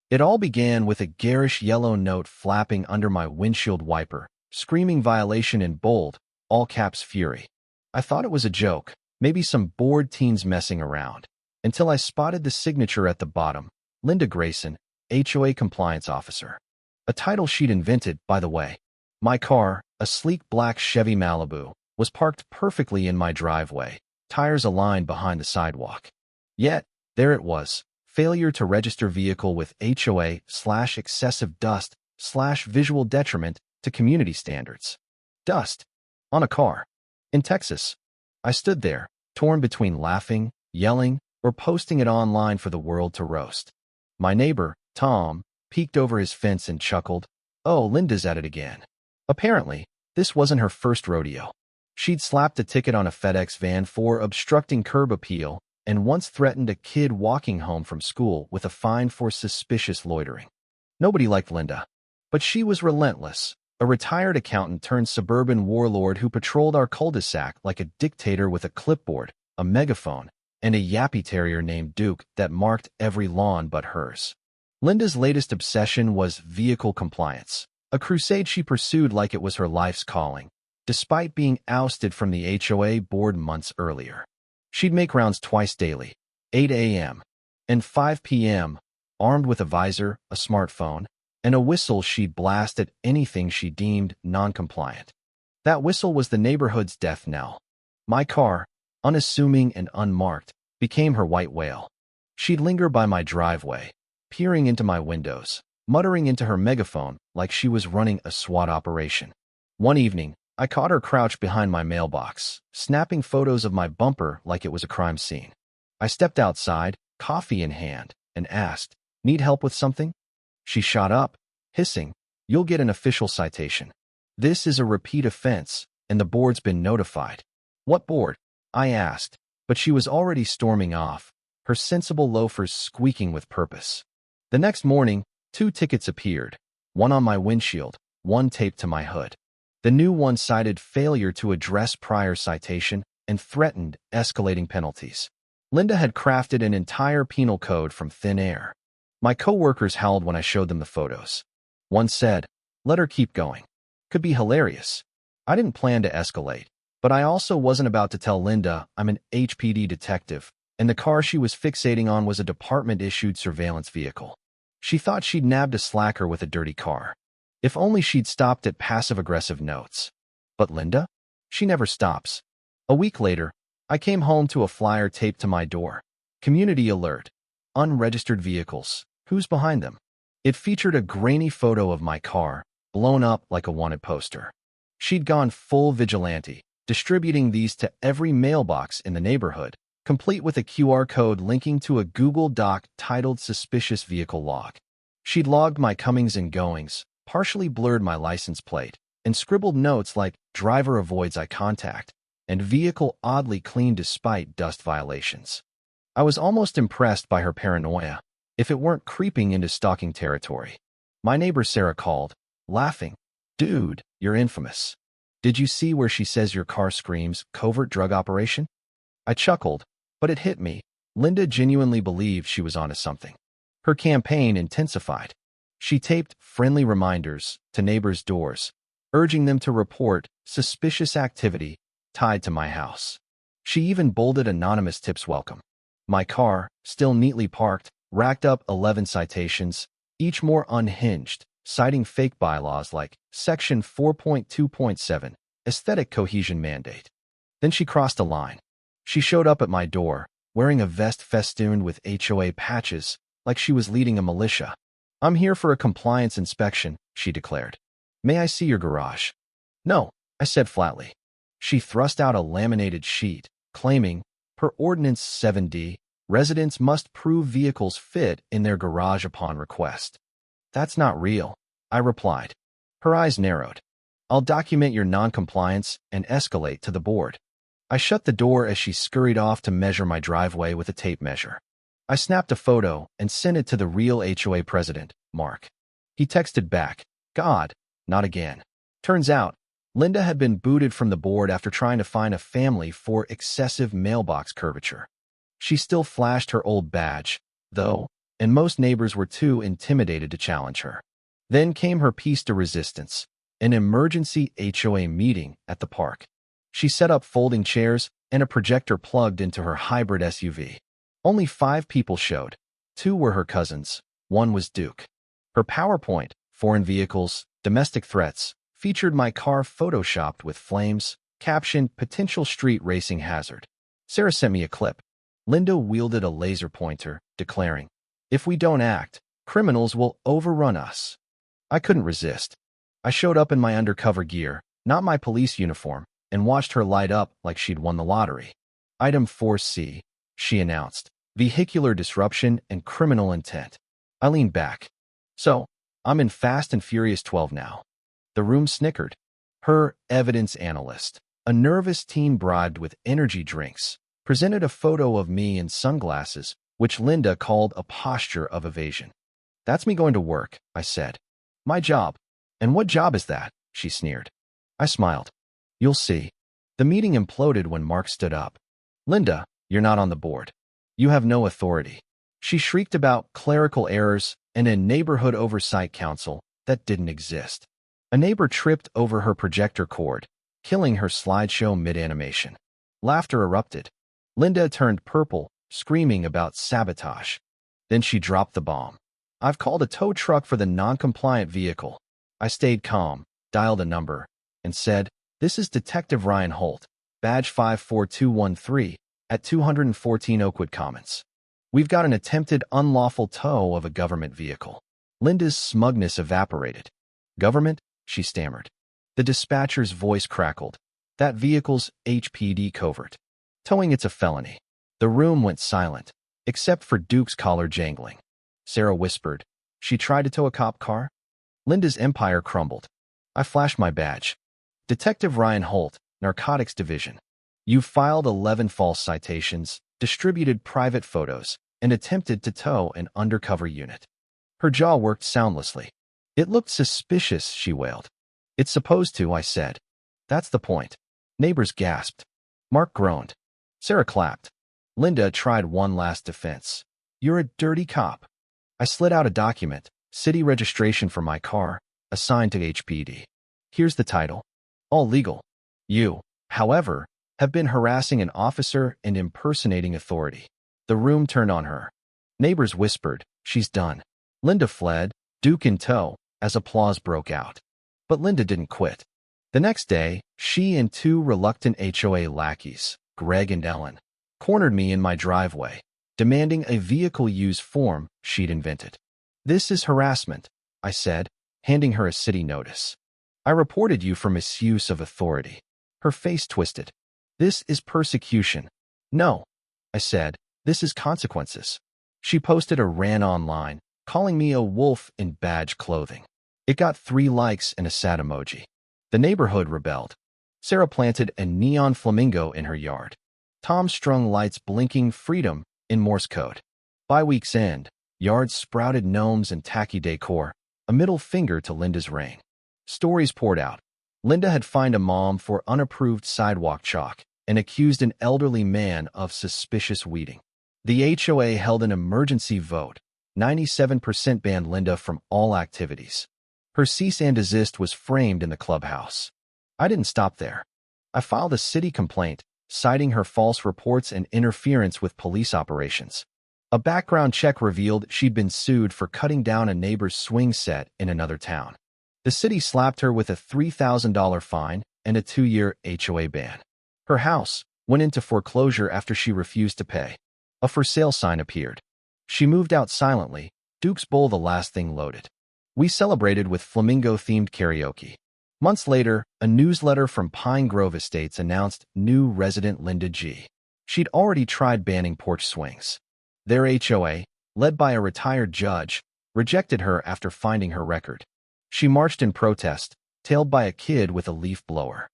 It all began with a garish yellow note flapping under my windshield wiper, screaming violation in bold, all caps fury. I thought it was a joke, maybe some bored teens messing around, until I spotted the signature at the bottom, Linda Grayson, HOA Compliance Officer. A title she'd invented, by the way. My car, a sleek black Chevy Malibu, was parked perfectly in my driveway, tires aligned behind the sidewalk. Yet, there it was, failure to register vehicle with HOA/excessive dust/visual detriment to community standards. Dust. On a car. In Texas. I stood there, torn between laughing, yelling, or posting it online for the world to roast. My neighbor, Tom, peeked over his fence and chuckled, "Oh, Linda's at it again." Apparently, this wasn't her first rodeo. She'd slapped a ticket on a FedEx van for obstructing curb appeal and once threatened a kid walking home from school with a fine for suspicious loitering. Nobody liked Linda, but she was relentless, a retired accountant turned suburban warlord who patrolled our cul-de-sac like a dictator with a clipboard, a megaphone, and a yappy terrier named Duke that marked every lawn but hers. Linda's latest obsession was vehicle compliance, a crusade she pursued like it was her life's calling, despite being ousted from the HOA board months earlier. She'd make rounds twice daily, 8 a.m. and 5 p.m., armed with a visor, a smartphone, and a whistle she'd blast at anything she deemed non-compliant. That whistle was the neighborhood's death knell. My car, unassuming and unmarked, became her white whale. She'd linger by my driveway, peering into my windows, muttering into her megaphone like she was running a SWAT operation. One evening, I caught her crouched behind my mailbox, snapping photos of my bumper like it was a crime scene. I stepped outside, coffee in hand, and asked, "Need help with something?" She shot up, hissing, "You'll get an official citation. This is a repeat offense, and the board's been notified." "What board?" I asked, but she was already storming off, her sensible loafers squeaking with purpose. The next morning, 2 tickets appeared, one on my windshield, one taped to my hood. The new one cited failure to address prior citation and threatened escalating penalties. Linda had crafted an entire penal code from thin air. My coworkers howled when I showed them the photos. One said, "Let her keep going. Could be hilarious." I didn't plan to escalate, but I also wasn't about to tell Linda I'm an HPD detective, and the car she was fixating on was a department-issued surveillance vehicle. She thought she'd nabbed a slacker with a dirty car. If only she'd stopped at passive-aggressive notes. But Linda? She never stops. A week later, I came home to a flyer taped to my door. Community alert. Unregistered vehicles. Who's behind them? It featured a grainy photo of my car, blown up like a wanted poster. She'd gone full vigilante, distributing these to every mailbox in the neighborhood, complete with a QR code linking to a Google Doc titled Suspicious Vehicle Log. She'd logged my comings and goings, partially blurred my license plate, and scribbled notes like "driver avoids eye contact" and "vehicle oddly clean despite dust violations." I was almost impressed by her paranoia, if it weren't creeping into stalking territory. My neighbor Sarah called, laughing, "Dude, you're infamous. Did you see where she says your car screams covert drug operation?" I chuckled, but it hit me. Linda genuinely believed she was onto something. Her campaign intensified. She taped friendly reminders to neighbors' doors, urging them to report suspicious activity tied to my house. She even bolded anonymous tips welcome. My car, still neatly parked, racked up 11 citations, each more unhinged, citing fake bylaws like Section 4.2.7, Aesthetic Cohesion Mandate. Then she crossed a line. She showed up at my door, wearing a vest festooned with HOA patches, like she was leading a militia. "I'm here for a compliance inspection," she declared. "May I see your garage?" "No," I said flatly. She thrust out a laminated sheet, claiming, per Ordinance 7D, residents must prove vehicles fit in their garage upon request. "That's not real," I replied. Her eyes narrowed. "I'll document your noncompliance and escalate to the board." I shut the door as she scurried off to measure my driveway with a tape measure. I snapped a photo and sent it to the real HOA president, Mark. He texted back, "God, not again." Turns out, Linda had been booted from the board after trying to fine a family for excessive mailbox curvature. She still flashed her old badge, though, and most neighbors were too intimidated to challenge her. Then came her piece de resistance, an emergency HOA meeting at the park. She set up folding chairs and a projector plugged into her hybrid SUV. Only 5 people showed. 2 were her cousins. 1 was Duke. Her PowerPoint, foreign vehicles, domestic threats, featured my car photoshopped with flames, captioned potential street racing hazard. Sarah sent me a clip. Linda wielded a laser pointer, declaring, "If we don't act, criminals will overrun us." I couldn't resist. I showed up in my undercover gear, not my police uniform, and watched her light up like she'd won the lottery. Item 4C, she announced, vehicular disruption and criminal intent. I leaned back. So, I'm in Fast and Furious 12 now. The room snickered. Her evidence analyst, a nervous teen bribed with energy drinks, presented a photo of me in sunglasses, which Linda called a posture of evasion. "That's me going to work," I said. "My job." "And what job is that?" she sneered. I smiled. "You'll see." The meeting imploded when Mark stood up. "Linda, you're not on the board. You have no authority." She shrieked about clerical errors and a neighborhood oversight council that didn't exist. A neighbor tripped over her projector cord, killing her slideshow mid-animation. Laughter erupted. Linda turned purple, screaming about sabotage. Then she dropped the bomb. "I've called a tow truck for the non-compliant vehicle." I stayed calm, dialed a number, and said, "This is Detective Ryan Holt, badge 54213, at 214 Oakwood Commons. We've got an attempted unlawful tow of a government vehicle." Linda's smugness evaporated. "Government?" she stammered. The dispatcher's voice crackled. "That vehicle's HPD covert. Towing it's a felony." The room went silent, except for Duke's collar jangling. Sarah whispered, "She tried to tow a cop car?" Linda's empire crumbled. I flashed my badge. "Detective Ryan Holt, Narcotics Division. You've filed 11 false citations, distributed private photos, and attempted to tow an undercover unit." Her jaw worked soundlessly. "It looked suspicious," she wailed. "It's supposed to," I said. "That's the point." Neighbors gasped. Mark groaned. Sarah clapped. Linda tried one last defense. "You're a dirty cop." I slid out a document, city registration for my car, assigned to HPD. Here's the title. All legal. You, however, have been harassing an officer and impersonating authority. The room turned on her. Neighbors whispered, "She's done." Linda fled, Duke in tow, as applause broke out. But Linda didn't quit. The next day, she and 2 reluctant HOA lackeys, Greg and Ellen, cornered me in my driveway, demanding a vehicle use form she'd invented. "This is harassment," I said, handing her a city notice. "I reported you for misuse of authority." Her face twisted. "This is persecution." "No," I said, "this is consequences." She posted a rant online, calling me a wolf in badge clothing. It got 3 likes and a sad emoji. The neighborhood rebelled. Sarah planted a neon flamingo in her yard. Tom strung lights blinking freedom in Morse code. By week's end, yards sprouted gnomes and tacky decor, a middle finger to Linda's reign. Stories poured out. Linda had fined a mom for unapproved sidewalk chalk and accused an elderly man of suspicious weeding. The HOA held an emergency vote. 97% banned Linda from all activities. Her cease and desist was framed in the clubhouse. I didn't stop there. I filed a city complaint, citing her false reports and interference with police operations. A background check revealed she'd been sued for cutting down a neighbor's swing set in another town. The city slapped her with a $3,000 fine and a 2-year HOA ban. Her house went into foreclosure after she refused to pay. A for sale sign appeared. She moved out silently, Duke's Bowl the last thing loaded. We celebrated with flamingo-themed karaoke. Months later, a newsletter from Pine Grove Estates announced new resident Linda G. She'd already tried banning porch swings. Their HOA, led by a retired judge, rejected her after finding her record. She marched in protest, tailed by a kid with a leaf blower.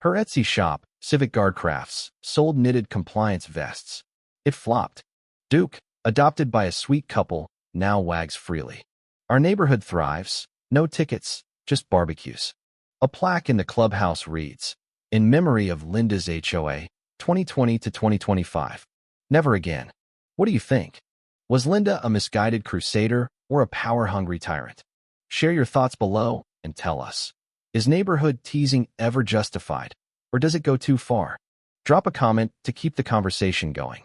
Her Etsy shop, Civic Guard Crafts, sold knitted compliance vests. It flopped. Duke, adopted by a sweet couple, now wags freely. Our neighborhood thrives. No tickets, just barbecues. A plaque in the clubhouse reads, "In memory of Linda's HOA, 2020 to 2025. Never again." What do you think? Was Linda a misguided crusader or a power-hungry tyrant? Share your thoughts below and tell us. Is neighborhood teasing ever justified, or does it go too far? Drop a comment to keep the conversation going.